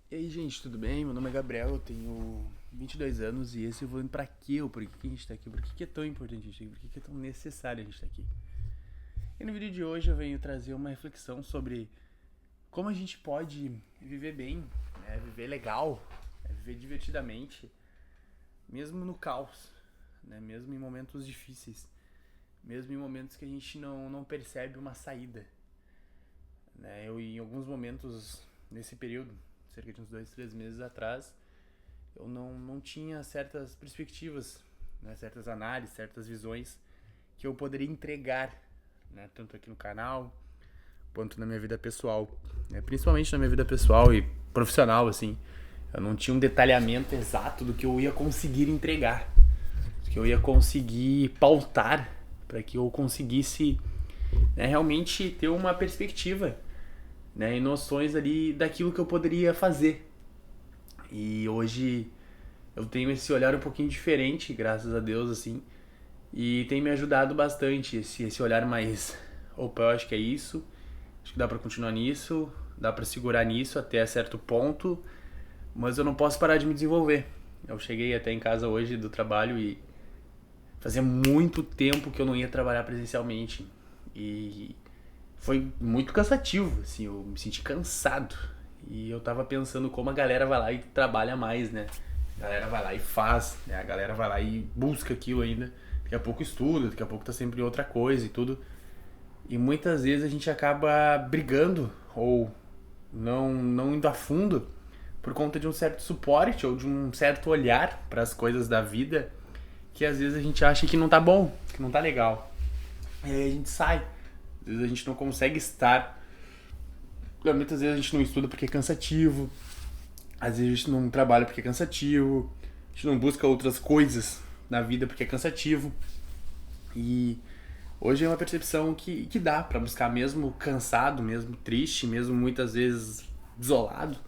E aí, gente, tudo bem? Meu nome é Gabriel, eu tenho 22 anos e esse eu vou indo pra quê? Ou por que a gente tá aqui? Por que é tão importante a gente estar aqui? Por que é tão necessário a gente estar aqui? E no vídeo de hoje eu venho trazer uma reflexão sobre como a gente pode viver bem, né? Viver legal, viver divertidamente, mesmo no caos, né? Mesmo em momentos difíceis, mesmo em momentos que a gente não percebe uma saída. Né? Eu, em alguns momentos, nesse período, cerca de uns 2, 3 meses atrás, eu não tinha certas perspectivas, né, certas análises, certas visões que eu poderia entregar, né, tanto aqui no canal quanto na minha vida pessoal, né, principalmente na minha vida pessoal e profissional, assim. Eu não tinha um detalhamento exato do que eu ia conseguir entregar, do que eu ia conseguir pautar para que eu conseguisse, né, realmente ter uma perspectiva, né, e noções ali daquilo que eu poderia fazer. E hoje eu tenho esse olhar um pouquinho diferente, graças a Deus, assim. E tem me ajudado bastante esse olhar mais. Opa, eu acho que é isso. Acho que dá pra continuar nisso. Dá pra segurar nisso até certo ponto. Mas eu não posso parar de me desenvolver. Eu cheguei até em casa hoje do trabalho e fazia muito tempo que eu não ia trabalhar presencialmente. E foi muito cansativo, assim, eu me senti cansado. E eu tava pensando como a galera vai lá e trabalha mais, né? A galera vai lá e faz, né? A galera vai lá e busca aquilo ainda. Daqui a pouco estuda, daqui a pouco tá sempre em outra coisa e tudo. E muitas vezes a gente acaba brigando ou não indo a fundo por conta de um certo suporte ou de um certo olhar para as coisas da vida que às vezes a gente acha que não tá bom, que não tá legal. E aí a gente sai. Às vezes a gente não consegue estar. Muitas vezes a gente não estuda porque é cansativo. Às vezes a gente não trabalha porque é cansativo. A gente não busca outras coisas na vida porque é cansativo. E hoje é uma percepção que dá pra buscar mesmo cansado, mesmo triste, mesmo muitas vezes isolado.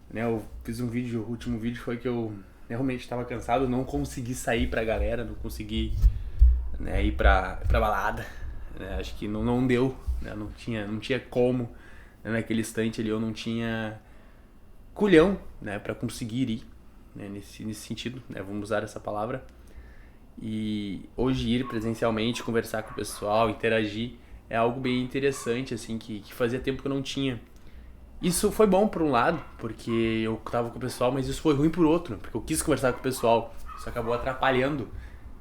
Né, eu fiz um vídeo, o último vídeo foi que eu realmente estava cansado, não consegui sair pra galera, não consegui, né, ir pra balada. Né, acho que não deu, né, não tinha como. Né, naquele instante ali eu não tinha culhão, né, para conseguir ir, né, nesse sentido, né, vamos usar essa palavra. E hoje ir presencialmente, conversar com o pessoal, interagir, é algo bem interessante, assim, que fazia tempo que eu não tinha. Isso foi bom por um lado, porque eu tava com o pessoal, mas isso foi ruim por outro, porque eu quis conversar com o pessoal. Isso acabou atrapalhando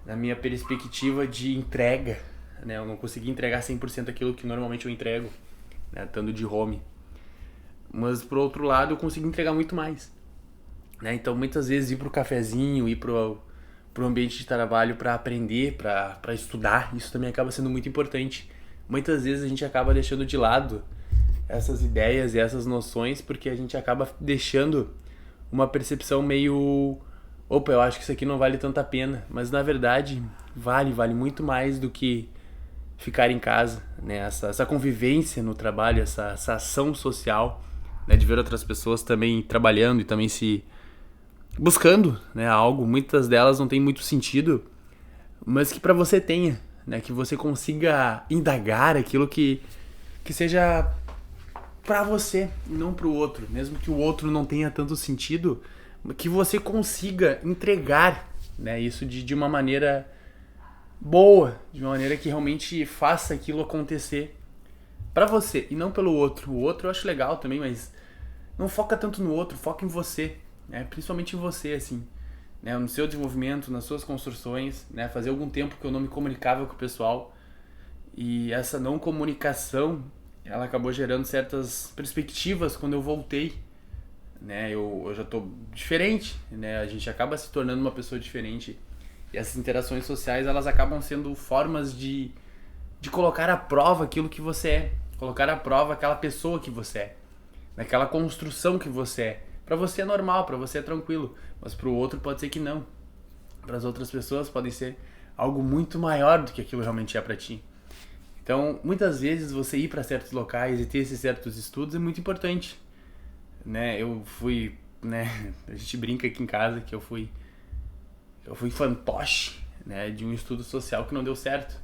na minha perspectiva de entrega, né? Eu não consegui entregar 100% aquilo que normalmente eu entrego, né, estando de home. Mas por outro lado, eu consegui entregar muito mais, né? Então muitas vezes ir pro cafezinho, ir pro ambiente de trabalho para aprender, para estudar, isso também acaba sendo muito importante. Muitas vezes a gente acaba deixando de lado essas ideias e essas noções porque a gente acaba deixando uma percepção meio, opa, eu acho que isso aqui não vale tanta pena, mas na verdade vale muito mais do que ficar em casa, né? Essa convivência no trabalho, essa ação social, né? De ver outras pessoas também trabalhando e também se buscando, né? Algo, muitas delas não tem muito sentido, mas que para você tenha, né? Que você consiga indagar aquilo que seja para você e não para o outro, mesmo que o outro não tenha tanto sentido, que você consiga entregar, né? Isso de uma maneira boa, de uma maneira que realmente faça aquilo acontecer pra você e não pelo outro. O outro eu acho legal também, mas não foca tanto no outro, foca em você, né? Principalmente em você, assim, né? No seu desenvolvimento, nas suas construções, né? Fazia algum tempo que eu não me comunicava com o pessoal e essa não comunicação, ela acabou gerando certas perspectivas quando eu voltei, né? Eu já tô diferente, né? A gente acaba se tornando uma pessoa diferente. E essas interações sociais, elas acabam sendo formas de colocar à prova aquilo que você é. Colocar à prova aquela pessoa que você é. Naquela construção que você é. Pra você é normal, pra você é tranquilo. Mas pro outro pode ser que não. Para as outras pessoas pode ser algo muito maior do que aquilo realmente é pra ti. Então, muitas vezes você ir para certos locais e ter esses certos estudos é muito importante, né? Eu fui, né, a gente brinca aqui em casa que eu fui fantoche, né, de um estudo social que não deu certo,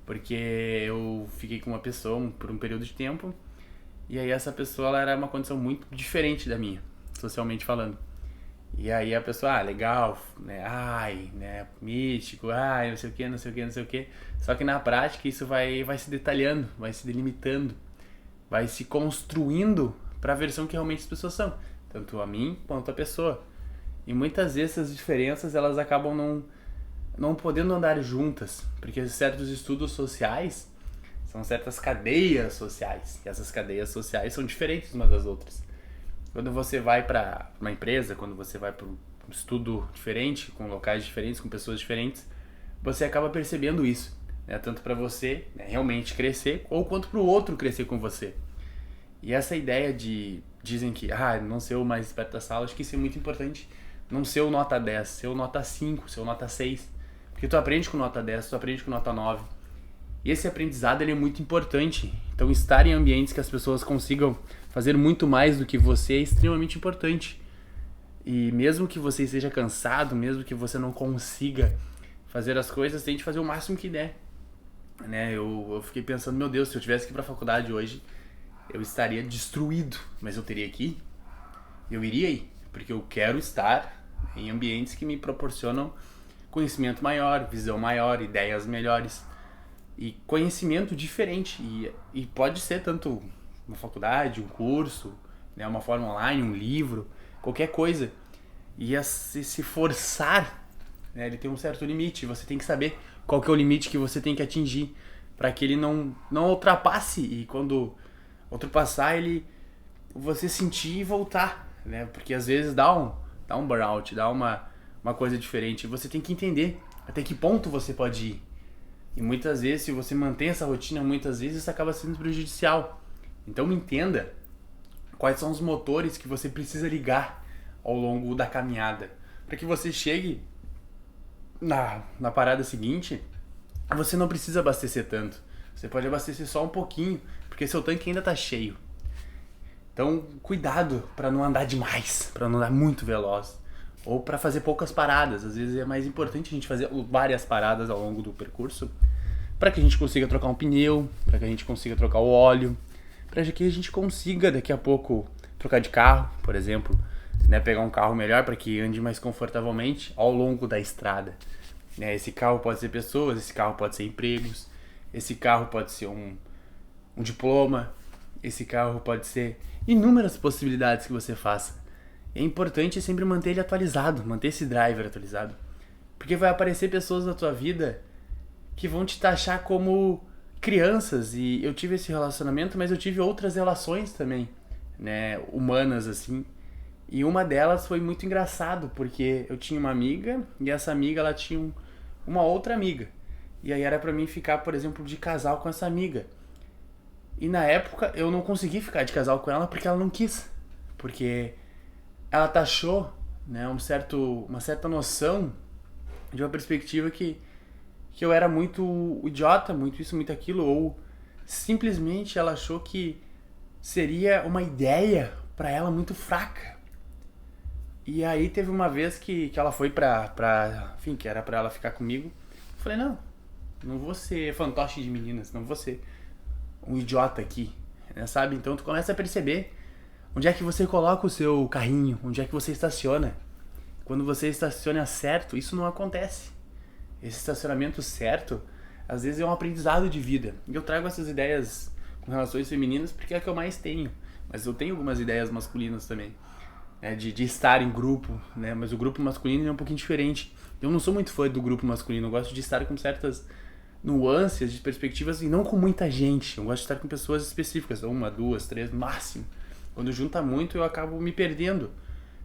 porque eu fiquei com uma pessoa por um período de tempo e aí essa pessoa ela era uma condição muito diferente da minha. socialmente falando. E aí a pessoa, legal, né, né, místico, não sei o que, não sei o que, não sei o que. Só que na prática isso vai se detalhando, vai se delimitando, vai se construindo para a versão que realmente as pessoas são, tanto a mim quanto a pessoa. E muitas vezes essas diferenças elas acabam não podendo andar juntas, porque certos estudos sociais são certas cadeias sociais, e essas cadeias sociais são diferentes umas das outras. Quando você vai para uma empresa, quando você vai para um estudo diferente, com locais diferentes, com pessoas diferentes, você acaba percebendo isso, né? Tanto para você, né, realmente crescer, ou quanto para o outro crescer com você. E essa ideia dizem que não ser o mais esperto da sala, acho que isso é muito importante. Não ser o nota 10, ser o nota 5, ser o nota 6. Porque tu aprende com nota 10, tu aprende com nota 9. E esse aprendizado ele é muito importante. Então estar em ambientes que as pessoas consigam fazer muito mais do que você é extremamente importante. E mesmo que você esteja cansado, mesmo que você não consiga fazer as coisas, tente fazer o máximo que der. Né? Eu fiquei pensando, meu Deus, se eu tivesse que ir pra faculdade hoje, eu estaria destruído. Mas eu teria que ir. Eu iria ir. Porque eu quero estar em ambientes que me proporcionam conhecimento maior, visão maior, ideias melhores. E conhecimento diferente. E pode ser tanto uma faculdade, um curso, né, uma forma online, um livro, qualquer coisa. E se forçar, né, ele tem um certo limite. Você tem que saber qual que é o limite que você tem que atingir para que ele não ultrapasse. E quando ultrapassar, você sentir e voltar, né? Porque às vezes dá um burnout, dá uma coisa diferente. Você tem que entender até que ponto você pode ir. E muitas vezes, se você mantém essa rotina, muitas vezes isso acaba sendo prejudicial. Então entenda quais são os motores que você precisa ligar ao longo da caminhada. Para que você chegue na parada seguinte, você não precisa abastecer tanto. Você pode abastecer só um pouquinho, porque seu tanque ainda está cheio. Então cuidado para não andar demais, para não andar muito veloz. Ou para fazer poucas paradas. Às vezes é mais importante a gente fazer várias paradas ao longo do percurso para que a gente consiga trocar um pneu, para que a gente consiga trocar o óleo, para que a gente consiga daqui a pouco trocar de carro, por exemplo, né, pegar um carro melhor para que ande mais confortavelmente ao longo da estrada. Né, esse carro pode ser pessoas, esse carro pode ser empregos, esse carro pode ser um diploma, esse carro pode ser inúmeras possibilidades que você faça. É importante sempre manter ele atualizado, manter esse driver atualizado. Porque vai aparecer pessoas na tua vida que vão te taxar como crianças. E eu tive esse relacionamento, mas eu tive outras relações também, né, humanas assim. E uma delas foi muito engraçado, porque eu tinha uma amiga e essa amiga ela tinha uma outra amiga. E aí era pra mim ficar, por exemplo, de casal com essa amiga. E na época eu não consegui ficar de casal com ela porque ela não quis. Porque ela taxou, né, uma certa noção de uma perspectiva que eu era muito idiota, muito isso, muito aquilo, ou simplesmente ela achou que seria uma ideia pra ela muito fraca. E aí teve uma vez que ela foi enfim, que era pra ela ficar comigo. Eu falei, não vou ser fantoche de meninas, não vou ser um idiota aqui, né, sabe? Então tu começa a perceber onde é que você coloca o seu carrinho, onde é que você estaciona. Quando você estaciona certo, isso não acontece. Esse estacionamento certo, às vezes é um aprendizado de vida. E eu trago essas ideias com relações femininas porque é a que eu mais tenho. Mas eu tenho algumas ideias masculinas também, né, de estar em grupo, né? Mas o grupo masculino é um pouquinho diferente. Eu não sou muito fã do grupo masculino, eu gosto de estar com certas nuances, de perspectivas e não com muita gente. Eu gosto de estar com pessoas específicas, 1, 2, 3 no máximo. Quando junta muito eu acabo me perdendo,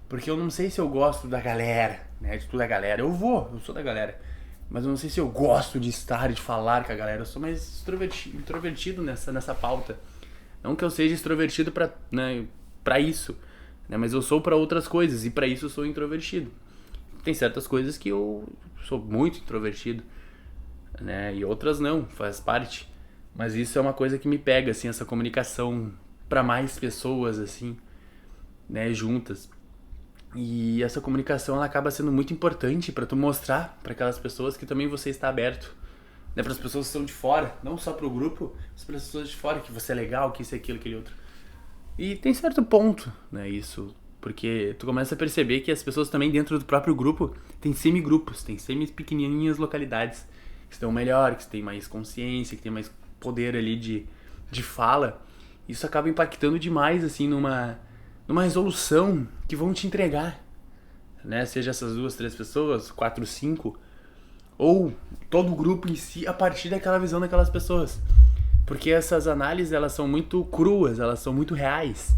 porque eu não sei se eu gosto da galera, né, de toda a galera. Eu sou da galera, mas eu não sei se eu gosto de estar, de falar com a galera. Eu sou mais introvertido nessa pauta. Não que eu seja extrovertido pra isso, né, mas eu sou pra outras coisas e pra isso eu sou introvertido. Tem certas coisas que eu sou muito introvertido, né, e outras não, faz parte. Mas isso é uma coisa que me pega, assim, essa comunicação para mais pessoas, assim, né, juntas. E essa comunicação ela acaba sendo muito importante para tu mostrar para aquelas pessoas que também você está aberto, né, para as pessoas que estão de fora, não só para o grupo, mas para as pessoas de fora, que você é legal, que isso, aquilo, aquele outro. E tem certo ponto, né, isso Porque tu começa a perceber que as pessoas também dentro do próprio grupo tem semi-grupos, tem semi-pequenininhas localidades que estão melhor, que têm mais consciência, que têm mais poder ali de fala. Isso acaba impactando demais, assim, numa resolução que vão te entregar, né? Seja essas 2, 3 pessoas, 4, 5, ou todo o grupo em si, a partir daquela visão daquelas pessoas. Porque essas análises, elas são muito cruas, elas são muito reais.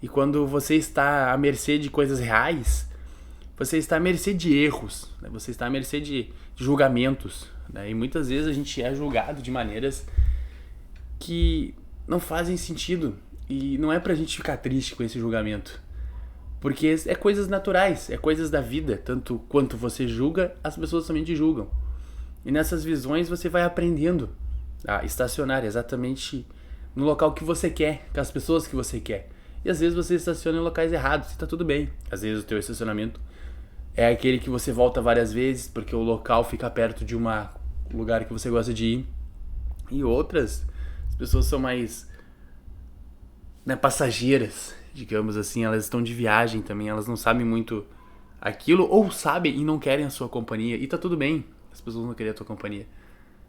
E quando você está à mercê de coisas reais, você está à mercê de erros, né? Você está à mercê de julgamentos, né? E muitas vezes a gente é julgado de maneiras que não fazem sentido. E não é pra gente ficar triste com esse julgamento. Porque é coisas naturais, é coisas da vida. Tanto quanto você julga, as pessoas também te julgam. E nessas visões você vai aprendendo a estacionar exatamente no local que você quer, com as pessoas que você quer. E às vezes você estaciona em locais errados e tá tudo bem. Às vezes o teu estacionamento é aquele que você volta várias vezes porque o local fica perto de um lugar que você gosta de ir. E outras, as pessoas são mais, né, passageiras, digamos assim. Elas estão de viagem também, elas não sabem muito aquilo, ou sabem e não querem a sua companhia. E tá tudo bem, as pessoas não querem a tua companhia.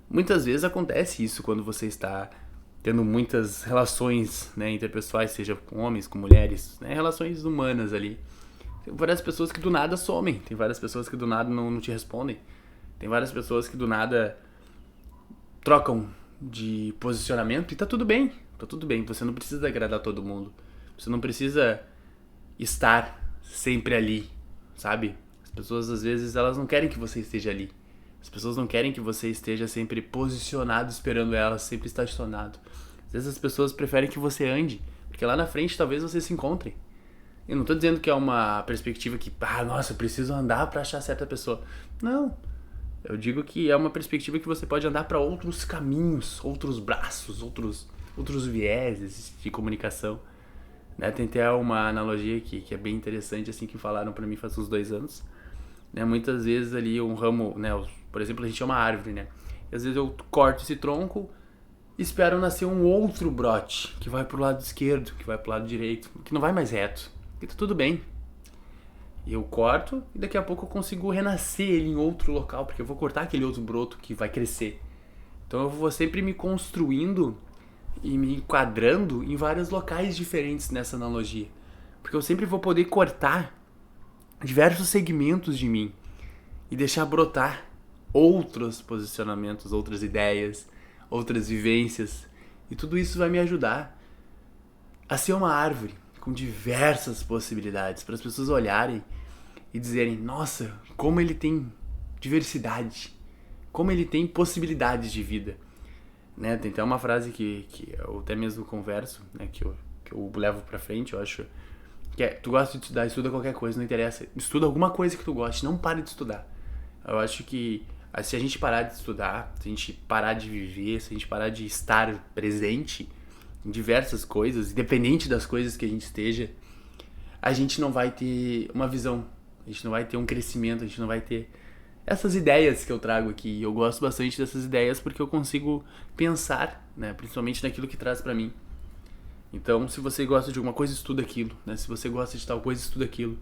Muitas vezes acontece isso quando você está tendo muitas relações, né, interpessoais, seja com homens, com mulheres, né, relações humanas ali. Tem várias pessoas que do nada somem, tem várias pessoas que do nada não te respondem, tem várias pessoas que do nada trocam de posicionamento e tá tudo bem, você não precisa agradar todo mundo, você não precisa estar sempre ali, sabe? As pessoas às vezes elas não querem que você esteja ali. As pessoas não querem que você esteja sempre posicionado esperando elas, sempre estacionado. Às vezes as pessoas preferem que você ande, porque lá na frente talvez você se encontre. Eu não tô dizendo que é uma perspectiva que, nossa, eu preciso andar pra achar certa pessoa. Não. Eu digo que é uma perspectiva que você pode andar pra outros caminhos, outros braços, outros vieses de comunicação. Né? Tem até uma analogia que é bem interessante, assim, que falaram pra mim faz uns 2 anos. Né? Muitas vezes ali um ramo, né, por exemplo, a gente é uma árvore, né? E às vezes eu corto esse tronco e espero nascer um outro brote que vai pro lado esquerdo, que vai pro lado direito, que não vai mais reto. E tá tudo bem. E eu corto e daqui a pouco eu consigo renascer ele em outro local, porque eu vou cortar aquele outro broto que vai crescer. Então eu vou sempre me construindo e me enquadrando em vários locais diferentes nessa analogia. Porque eu sempre vou poder cortar diversos segmentos de mim e deixar brotar outros posicionamentos, outras ideias, outras vivências. E tudo isso vai me ajudar a ser uma árvore com diversas possibilidades, para as pessoas olharem e dizerem, nossa, como ele tem diversidade, como ele tem possibilidades de vida. Né? Tem até uma frase que eu até mesmo converso, né, que eu levo pra frente, eu acho, que é, tu gosta de estudar, estuda qualquer coisa, não interessa, estuda alguma coisa que tu goste, não pare de estudar. Eu acho que se a gente parar de estudar, se a gente parar de viver, se a gente parar de estar presente em diversas coisas, independente das coisas que a gente esteja, a gente não vai ter uma visão, a gente não vai ter um crescimento, a gente não vai ter essas ideias que eu trago aqui. Eu gosto bastante dessas ideias porque eu consigo pensar, né, principalmente naquilo que traz pra mim. Então, se você gosta de alguma coisa, estuda aquilo, né? Se você gosta de tal coisa, estuda aquilo.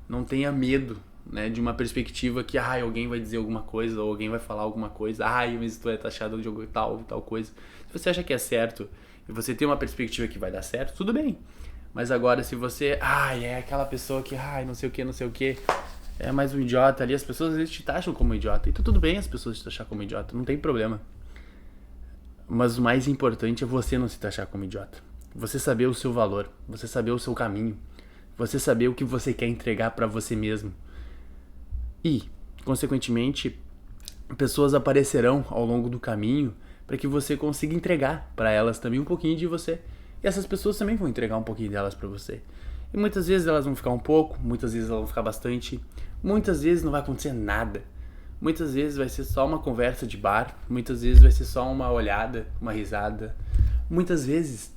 Não tenha medo, né, de uma perspectiva que, alguém vai dizer alguma coisa, ou alguém vai falar alguma coisa, mas tu é taxado de tal coisa. Se você acha que é certo, e você tem uma perspectiva que vai dar certo, tudo bem. Mas agora, se você, é aquela pessoa que, não sei o que, é mais um idiota ali, as pessoas às vezes te taxam como idiota. Então tudo bem as pessoas te taxar como idiota, não tem problema. Mas o mais importante é você não se taxar como idiota. Você saber o seu valor, você saber o seu caminho, você saber o que você quer entregar pra você mesmo. E, consequentemente, pessoas aparecerão ao longo do caminho para que você consiga entregar para elas também um pouquinho de você. E essas pessoas também vão entregar um pouquinho delas para você. E muitas vezes elas vão ficar um pouco, muitas vezes elas vão ficar bastante, muitas vezes não vai acontecer nada. Muitas vezes vai ser só uma conversa de bar, muitas vezes vai ser só uma olhada, uma risada. Muitas vezes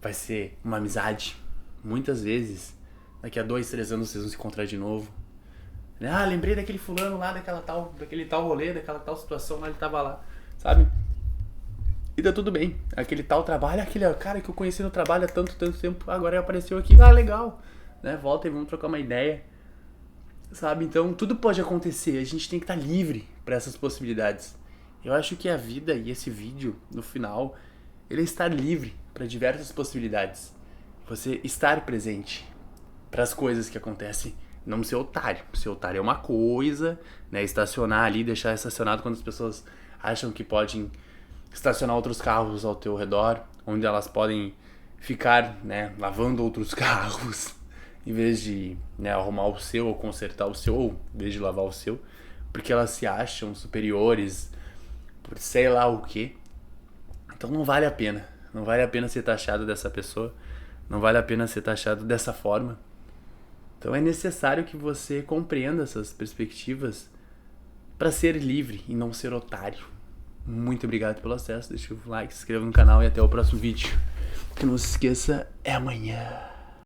vai ser uma amizade. Muitas vezes, daqui a 2, 3 anos vocês vão se encontrar de novo. Lembrei daquele fulano lá, daquele tal rolê, daquela tal situação lá, ele tava lá, sabe? E tá tudo bem. Aquele tal trabalho, aquele cara que eu conheci no trabalho há tanto tempo, agora apareceu aqui, legal. né? Volta e vamos trocar uma ideia, sabe? Então tudo pode acontecer, a gente tem que estar livre para essas possibilidades. Eu acho que a vida e esse vídeo, no final, ele está livre para diversas possibilidades. Você estar presente para as coisas que acontecem, não ser otário. Ser otário é uma coisa, né? Estacionar ali, deixar estacionado quando as pessoas acham que podem estacionar outros carros ao teu redor, onde elas podem ficar, né, lavando outros carros, em vez de, né, arrumar o seu ou consertar o seu, ou em vez de lavar o seu, porque elas se acham superiores por sei lá o que. Então não vale a pena. Não vale a pena ser taxado dessa pessoa. Não vale a pena ser taxado dessa forma. Então é necessário que você compreenda essas perspectivas para ser livre e não ser otário. Muito obrigado pelo acesso. Deixa o like, se inscreva no canal e até o próximo vídeo. Que não se esqueça, é amanhã.